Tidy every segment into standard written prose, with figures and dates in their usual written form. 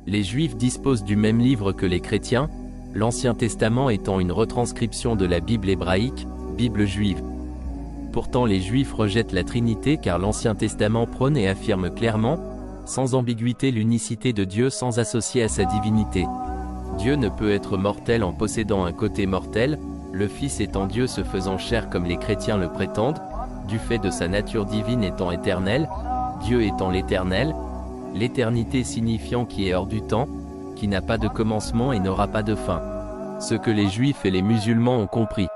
Les Juifs disposent du même livre que les chrétiens, l'Ancien Testament étant une retranscription de la Bible hébraïque, Bible juive. Pourtant les Juifs rejettent la Trinité car l'Ancien Testament prône et affirme clairement, sans ambiguïté, l'unicité de Dieu sans associer à sa divinité. Dieu ne peut être mortel en possédant un côté mortel, le Fils étant Dieu se faisant chair comme les chrétiens le prétendent, du fait de sa nature divine étant éternelle, Dieu étant l'éternel, l'éternité signifiant qui est hors du temps, qui n'a pas de commencement et n'aura pas de fin. Ce que les Juifs et les musulmans ont compris.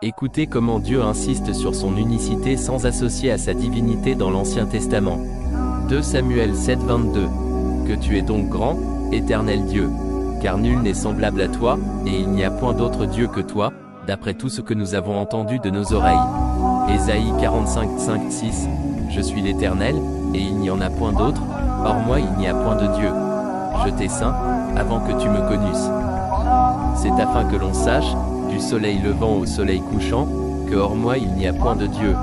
Écoutez comment Dieu insiste sur son unicité sans associer à sa divinité dans l'Ancien Testament. 2 Samuel 7, 22. Que tu es donc grand, éternel Dieu, car nul n'est semblable à toi, et il n'y a point d'autre Dieu que toi, d'après tout ce que nous avons entendu de nos oreilles. Ésaïe 45, 5, 6. Je suis l'Éternel, et il n'y en a point d'autre, hors moi il n'y a point de Dieu. Je t'ai saint, avant que tu me connusses. C'est afin que l'on sache, du soleil levant au soleil couchant, que hors moi il n'y a point de Dieu.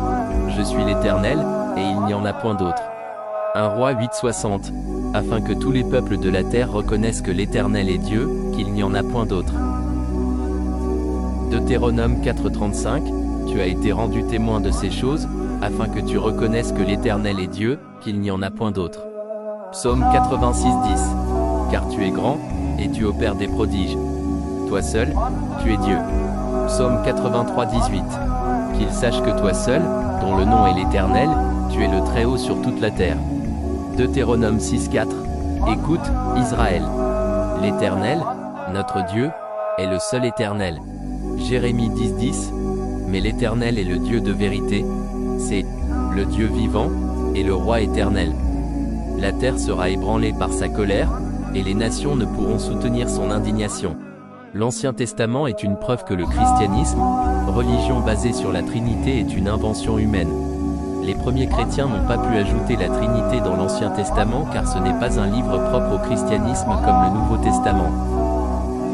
Je suis l'Éternel, et il n'y en a point d'autre. 1 Roi 8, 60. Afin que tous les peuples de la terre reconnaissent que l'Éternel est Dieu, qu'il n'y en a point d'autre. Deutéronome 4, 35. Tu as été rendu témoin de ces choses, afin que tu reconnaisses que l'Éternel est Dieu, qu'il n'y en a point d'autre. Psaume 86, 10. Car tu es grand, et tu opères des prodiges. Toi seul, tu es Dieu. Psaume 83, 18. Qu'il sache que toi seul, dont le nom est l'Éternel, tu es le Très-Haut sur toute la terre. Deutéronome 6, 4. Écoute, Israël. L'Éternel, notre Dieu, est le seul Éternel. Jérémie 10, 10. Mais l'Éternel est le Dieu de vérité, c'est le Dieu vivant, et le Roi éternel. La terre sera ébranlée par sa colère, et les nations ne pourront soutenir son indignation. L'Ancien Testament est une preuve que le christianisme, religion basée sur la Trinité, est une invention humaine. Les premiers chrétiens n'ont pas pu ajouter la Trinité dans l'Ancien Testament car ce n'est pas un livre propre au christianisme comme le Nouveau Testament.